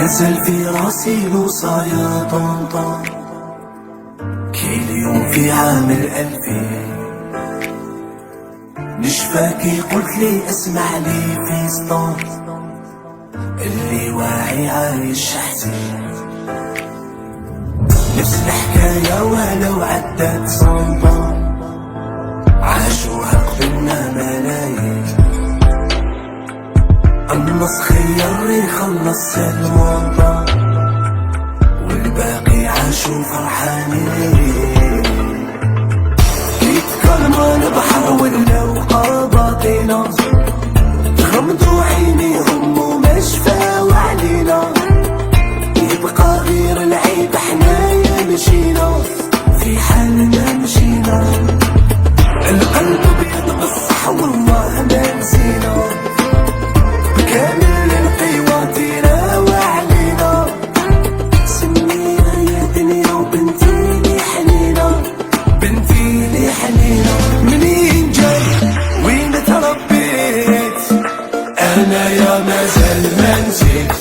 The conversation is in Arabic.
مازال في راسي الوصايا طنطا، كي اليوم في عام 2000 نشفاكي قلت لي اسمع لي في سطور، اللي واعي عايش حزين، نفس الحكاية ولو عدت صنطا، عاشوها قبلنا ملايين، النص خير يخلص الموضة، والباقي عاشوا فرحانين. يتكلموا البحر ولاو قرباطينا، غمضوا عينيهم وما شفاو علينا، يبقى غير العيب حنايا مشينا، في حالنا مشينا، القلب ابيض بالصح والله ما نسينا، بكامل القوى دينا وعلينا، سميها يا دنيا وبنتي لي حنينة، بنتي لي حنينة. منين جاي وين تربيت انا يا مازال ما نسيت،